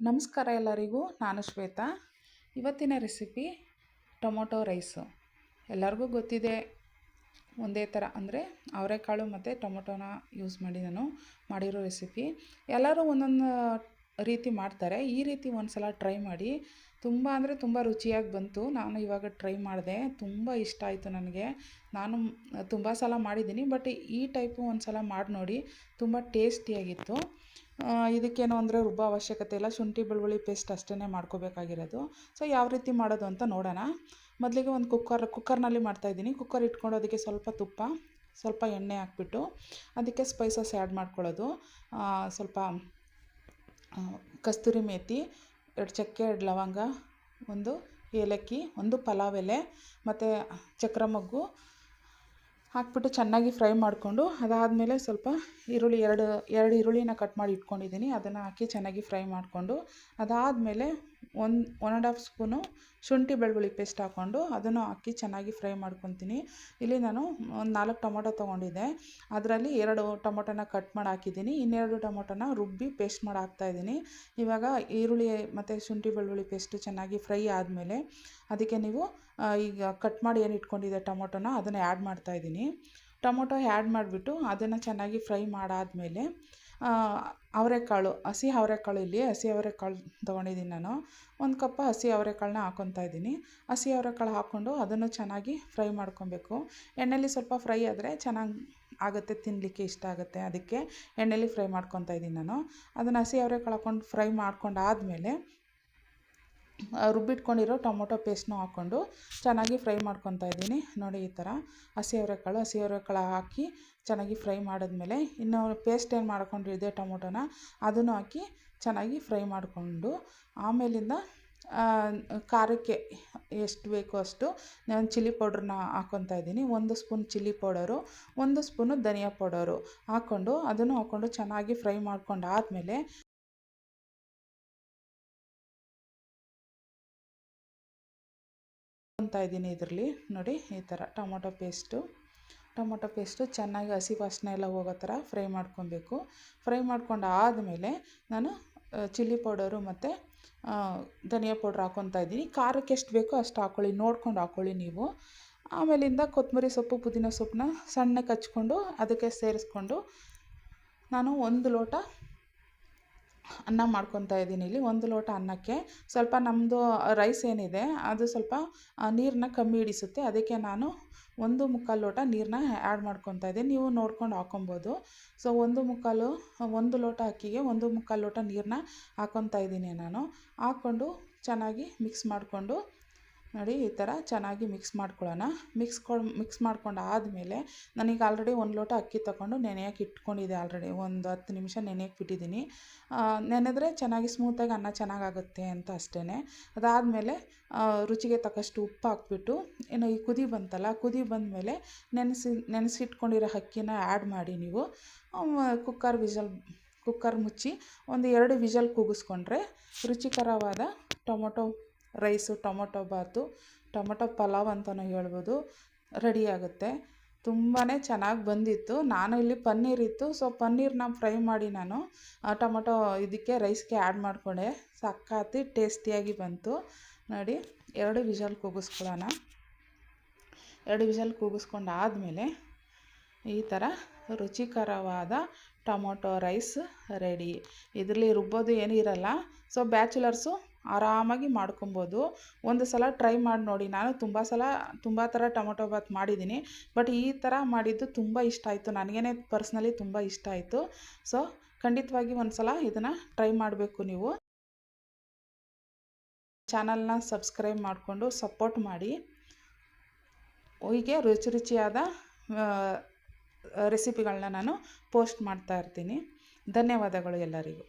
ನಮಸ್ಕಾರ ಎಲ್ಲರಿಗೂ. ನಾನು ಶ್ವೇತಾ. ಇವತ್ತಿನ ರೆಸಿಪಿ ಟೊಮೊಟೊ ರೈಸು. ಎಲ್ಲರಿಗೂ ಗೊತ್ತಿದೆ, ಒಂದೇ ಥರ ಅಂದರೆ ಅವರೆಕಾಳು ಮತ್ತು ಟೊಮೊಟೊನ ಯೂಸ್ ಮಾಡಿ ನಾನು ಮಾಡಿರೋ ರೆಸಿಪಿ. ಎಲ್ಲರೂ ಒಂದೊಂದು ರೀತಿ ಮಾಡ್ತಾರೆ. ಈ ರೀತಿ ಒಂದು ಸಲ ಟ್ರೈ ಮಾಡಿ. ತುಂಬ ಅಂದರೆ ತುಂಬ ರುಚಿಯಾಗಿ ಬಂತು. ನಾನು ಇವಾಗ ಟ್ರೈ ಮಾಡಿದೆ, ತುಂಬ ಇಷ್ಟ ಆಯಿತು ನನಗೆ. ನಾನು ತುಂಬ ಸಲ ಮಾಡಿದ್ದೀನಿ, ಬಟ್ ಈ ಟೈಪು ಒಂದು ಸಲ ಮಾಡಿ ನೋಡಿ, ತುಂಬ ಟೇಸ್ಟಿಯಾಗಿತ್ತು. ಇದಕ್ಕೇನು ಅಂದರೆ ರುಬ್ಬೋ ಅವಶ್ಯಕತೆ ಇಲ್ಲ, ಶುಂಠಿ ಬೆಳ್ಳುಳ್ಳಿ ಪೇಸ್ಟ್ ಅಷ್ಟೇ ಮಾಡ್ಕೋಬೇಕಾಗಿರೋದು. ಸೊ ಯಾವ ರೀತಿ ಮಾಡೋದು ಅಂತ ನೋಡೋಣ. ಮೊದಲಿಗೆ ಒಂದು ಕುಕ್ಕರ್ನಲ್ಲಿ ಮಾಡ್ತಾಯಿದ್ದೀನಿ. ಕುಕ್ಕರ್ ಇಟ್ಕೊಂಡು ಅದಕ್ಕೆ ಸ್ವಲ್ಪ ತುಪ್ಪ, ಸ್ವಲ್ಪ ಎಣ್ಣೆ ಹಾಕ್ಬಿಟ್ಟು ಅದಕ್ಕೆ ಸ್ಪೈಸಸ್ ಆ್ಯಡ್ ಮಾಡ್ಕೊಳ್ಳೋದು. ಸ್ವಲ್ಪ ಕಸ್ತೂರಿ ಮೇಥಿ, 2 ಚಕ್ಕೆ, 2 ಲವಂಗ, 1 ಏಲಕ್ಕಿ, 1 ಪಲಾವ್ ಎಲೆ ಮತ್ತು ಚಕ್ರ ಮೊಗ್ಗು ಹಾಕ್ಬಿಟ್ಟು ಚೆನ್ನಾಗಿ ಫ್ರೈ ಮಾಡಿಕೊಂಡು, ಅದಾದಮೇಲೆ ಸ್ವಲ್ಪ ಈರುಳ್ಳಿ, ಎರಡು ಈರುಳ್ಳಿನ ಕಟ್ ಮಾಡಿ ಇಟ್ಕೊಂಡಿದ್ದೀನಿ, ಅದನ್ನು ಹಾಕಿ ಚೆನ್ನಾಗಿ ಫ್ರೈ ಮಾಡಿಕೊಂಡು, ಅದಾದಮೇಲೆ 1.5 ಸ್ಪೂನು ಶುಂಠಿ ಬೆಳ್ಳುಳ್ಳಿ ಪೇಸ್ಟ್ ಹಾಕ್ಕೊಂಡು ಅದನ್ನು ಹಾಕಿ ಚೆನ್ನಾಗಿ ಫ್ರೈ ಮಾಡ್ಕೊತೀನಿ. ಇಲ್ಲಿ ನಾನು ಒಂದು 4 ಟೊಮೊಟೊ ತೊಗೊಂಡಿದ್ದೆ, ಅದರಲ್ಲಿ 2 ಟೊಮೊಟೊನ ಕಟ್ ಮಾಡಿ ಹಾಕಿದ್ದೀನಿ, ಇನ್ನೆರಡು ಟೊಮೊಟೊನ ರುಬ್ಬಿ ಪೇಸ್ಟ್ ಮಾಡಿ ಹಾಕ್ತಾಯಿದ್ದೀನಿ. ಇವಾಗ ಈರುಳ್ಳಿ ಮತ್ತು ಶುಂಠಿ ಬೆಳ್ಳುಳ್ಳಿ ಪೇಸ್ಟು ಚೆನ್ನಾಗಿ ಫ್ರೈ ಆದಮೇಲೆ ಅದಕ್ಕೆ ನೀವು ಈಗ ಕಟ್ ಮಾಡಿ ಏನು ಇಟ್ಕೊಂಡಿದ್ದೆ ಟೊಮೊಟೊನ ಅದನ್ನು ಆ್ಯಡ್ ಮಾಡ್ತಾಯಿದ್ದೀನಿ. ಟೊಮೊಟೊ ಆ್ಯಡ್ ಮಾಡಿಬಿಟ್ಟು ಅದನ್ನು ಚೆನ್ನಾಗಿ ಫ್ರೈ ಮಾಡಾದಮೇಲೆ ಅವರೆಕಾಳು, ಹಸಿ ಅವರೆಕಾಳು, ಇಲ್ಲಿ ಹಸಿ ಅವರೆಕಾಳು ತೊಗೊಂಡಿದ್ದೀನಿ ನಾನು. 1 ಕಪ್ ಹಸಿ ಅವರೆಕಾಳನ್ನ ಹಾಕ್ಕೊತಾ ಇದ್ದೀನಿ. ಹಸಿ ಅವರೆಕಾಳು ಹಾಕ್ಕೊಂಡು ಅದನ್ನು ಚೆನ್ನಾಗಿ ಫ್ರೈ ಮಾಡ್ಕೊಬೇಕು. ಎಣ್ಣೆಲಿ ಸ್ವಲ್ಪ ಫ್ರೈ ಆದರೆ ಚೆನ್ನಾಗಿ ಆಗುತ್ತೆ, ತಿನ್ನಲಿಕ್ಕೆ ಇಷ್ಟ ಆಗುತ್ತೆ, ಅದಕ್ಕೆ ಎಣ್ಣೆಲಿ ಫ್ರೈ ಮಾಡ್ಕೊತಾ ಇದ್ದೀನಿ ನಾನು. ಅದನ್ನು ಹಸಿ ಅವರೆಕಾಳು ಹಾಕ್ಕೊಂಡು ಫ್ರೈ ಮಾಡ್ಕೊಂಡಾದಮೇಲೆ ರುಬ್ಬಿಟ್ಕೊಂಡಿರೋ ಟೊಮೊಟೊ ಪೇಸ್ಟ್ನೂ ಹಾಕ್ಕೊಂಡು ಚೆನ್ನಾಗಿ ಫ್ರೈ ಮಾಡ್ಕೊತಾ ಇದ್ದೀನಿ. ನೋಡಿ, ಈ ಥರ ಹಸಿ ಅವರೆಕಾಳು ಹಾಕಿ ಚೆನ್ನಾಗಿ ಫ್ರೈ ಮಾಡಿದ್ಮೇಲೆ ಇನ್ನು ಪೇಸ್ಟ್ ಏನು ಮಾಡ್ಕೊಂಡಿದ್ದೆ ಟೊಮೊಟೊನ ಅದನ್ನು ಹಾಕಿ ಚೆನ್ನಾಗಿ ಫ್ರೈ ಮಾಡಿಕೊಂಡು, ಆಮೇಲಿಂದ ಖಾರಕ್ಕೆ ಎಷ್ಟು ಬೇಕೋ ಅಷ್ಟು ನಾನು ಚಿಲ್ಲಿ ಪೌಡ್ರನ್ನ ಹಾಕ್ಕೊತಾ ಇದ್ದೀನಿ. 1 ಸ್ಪೂನ್ ಚಿಲ್ಲಿ ಪೌಡರು, 1 ಸ್ಪೂನು ಧನಿಯಾ ಪೌಡರು ಹಾಕ್ಕೊಂಡು ಅದನ್ನು ಹಾಕ್ಕೊಂಡು ಚೆನ್ನಾಗಿ ಫ್ರೈ ಮಾಡ್ಕೊಂಡು ಆದಮೇಲೆ ಇದ್ದೀನಿ. ಇದರಲ್ಲಿ ನೋಡಿ, ಈ ಥರ ಟೊಮೊಟೊ ಪೇಸ್ಟು ಚೆನ್ನಾಗಿ ಹಸಿ ವಾಸನೆ ಎಲ್ಲ ಹೋಗೋ ಥರ ಫ್ರೈ ಮಾಡ್ಕೊಬೇಕು. ಫ್ರೈ ಮಾಡ್ಕೊಂಡು ಆದಮೇಲೆ ನಾನು ಚಿಲ್ಲಿ ಪೌಡರು ಮತ್ತು ಧನಿಯಾ ಪೌಡ್ರ್ ಹಾಕ್ಕೊತಾ ಇದ್ದೀನಿ. ಖಾರಕ್ಕೆ ಎಷ್ಟು ಬೇಕೋ ಅಷ್ಟು ಹಾಕ್ಕೊಳ್ಳಿ, ನೋಡ್ಕೊಂಡು ಹಾಕ್ಕೊಳ್ಳಿ ನೀವು. ಆಮೇಲಿಂದ ಕೊತ್ತಂಬರಿ ಸೊಪ್ಪು, ಪುದೀನ ಸೊಪ್ಪನ್ನ ಸಣ್ಣಕ್ಕೆ ಹಚ್ಕೊಂಡು ಅದಕ್ಕೆ ಸೇರಿಸ್ಕೊಂಡು ನಾನು 1 ಲೋಟ ಅನ್ನ ಮಾಡ್ಕೊತಾ ಇದ್ದೀನಿ. ಇಲ್ಲಿ 1 ಲೋಟ ಅನ್ನಕ್ಕೆ ಸ್ವಲ್ಪ ನಮ್ಮದು ರೈಸ್ ಏನಿದೆ ಅದು ಸ್ವಲ್ಪ ನೀರನ್ನ ಕಮ್ಮಿ ಹಿಡಿಸುತ್ತೆ, ಅದಕ್ಕೆ ನಾನು 1/4 ಲೋಟ ನೀರನ್ನ ಆ್ಯಡ್ ಮಾಡ್ಕೊತಾ ಇದ್ದೀನಿ. ನೀವು ನೋಡ್ಕೊಂಡು ಹಾಕ್ಕೊಬೋದು. ಸೊ 1 ಲೋಟ ಅಕ್ಕಿಗೆ 1/4 ಲೋಟ ನೀರನ್ನ ಹಾಕ್ಕೊತಾ ಇದ್ದೀನಿ ನಾನು. ಹಾಕ್ಕೊಂಡು ಚೆನ್ನಾಗಿ ಮಿಕ್ಸ್ ಮಾಡಿಕೊಂಡು ನೋಡಿ, ಈ ಥರ ಚೆನ್ನಾಗಿ ಮಿಕ್ಸ್ ಮಾಡ್ಕೊಳ್ಳೋಣ. ಮಿಕ್ಸ್ ಮಾಡ್ಕೊಂಡು ಆದಮೇಲೆ ನಾನೀಗ ಆಲ್ರೆಡಿ 1 ಲೋಟ ಅಕ್ಕಿ ತೊಗೊಂಡು ನೆನೆಯೋಕೆ ಇಟ್ಕೊಂಡಿದ್ದೆ. ಆಲ್ರೆಡಿ ಒಂದು 10 ನಿಮಿಷ ನೆನೆಯೋಕೆ ಬಿಟ್ಟಿದ್ದೀನಿ. ನೆನೆದ್ರೆ ಚೆನ್ನಾಗಿ ಸ್ಮೂತಾಗಿ ಅನ್ನ ಚೆನ್ನಾಗಾಗುತ್ತೆ ಅಂತ ಅಷ್ಟೇ. ಅದಾದಮೇಲೆ ರುಚಿಗೆ ತಕ್ಕಷ್ಟು ಉಪ್ಪು ಹಾಕ್ಬಿಟ್ಟು ಏನು ಈ ಕುದಿ ಬಂದಮೇಲೆ ನೆನೆಸಿಟ್ಕೊಂಡಿರೋ ಅಕ್ಕಿನ ಆ್ಯಡ್ ಮಾಡಿ ನೀವು ಕುಕ್ಕರ್ ಮುಚ್ಚಿ 1-2 ವಿಷಲ್ ಕೂಗಿಸ್ಕೊಂಡ್ರೆ ರುಚಿಕರವಾದ ಟೊಮೊಟೊ ರೈಸು, ಟೊಮೊಟೊ ಬಾತು, ಟೊಮೊಟೊ ಪಲಾವ್ ಅಂತಲೂ ಹೇಳ್ಬೋದು, ರೆಡಿಯಾಗುತ್ತೆ. ತುಂಬಾ ಚೆನ್ನಾಗಿ ಬಂದಿತ್ತು. ನಾನು ಇಲ್ಲಿ ಪನ್ನೀರ್ ಇತ್ತು, ಸೊ ಪನ್ನೀರನ್ನ ಫ್ರೈ ಮಾಡಿ ನಾನು ಟೊಮೊಟೊ ಇದಕ್ಕೆ ರೈಸ್ಗೆ ಆ್ಯಡ್ ಮಾಡಿಕೊಂಡೆ. ಸಖತ್ತು ಟೇಸ್ಟಿಯಾಗಿ ಬಂತು. ನೋಡಿ, 2 ವಿಷಲ್ ಕೂಗಿಸ್ಕೊಳ್ಳೋಣ. 2 ವಿಷಲ್ ಕೂಗಿಸ್ಕೊಂಡು ಆದಮೇಲೆ ಈ ಥರ ರುಚಿಕರವಾದ ಟೊಮೊಟೊ ರೈಸ್ ರೆಡಿ. ಇದರಲ್ಲಿ ರುಬ್ಬೋದು ಏನೂ ಇರಲ್ಲ. ಸೊ ಬ್ಯಾಚುಲರ್ಸು ಆರಾಮಾಗಿ ಮಾಡ್ಕೊಬೋದು. ಒಂದು ಸಲ ಟ್ರೈ ಮಾಡಿ ನೋಡಿ. ನಾನು ತುಂಬ ಥರ ಟೊಮೊಟೊ ಬಾತ್ ಮಾಡಿದ್ದೀನಿ, ಬಟ್ ಈ ಥರ ಮಾಡಿದ್ದು ತುಂಬ ಇಷ್ಟ ಆಯಿತು. ನನಗೇ ಪರ್ಸ್ನಲಿ ತುಂಬ ಇಷ್ಟ ಆಯಿತು. ಸೊ ಖಂಡಿತವಾಗಿ ಒಂದು ಸಲ ಇದನ್ನು ಟ್ರೈ ಮಾಡಬೇಕು ನೀವು. ಚಾನಲ್ನ ಸಬ್ಸ್ಕ್ರೈಬ್ ಮಾಡಿಕೊಂಡು ಸಪೋರ್ಟ್ ಮಾಡಿ. ಹೀಗೆ ರುಚಿಯಾದ ರೆಸಿಪಿಗಳನ್ನ ನಾನು ಪೋಸ್ಟ್ ಮಾಡ್ತಾ ಇರ್ತೀನಿ. ಧನ್ಯವಾದಗಳು ಎಲ್ಲರಿಗೂ.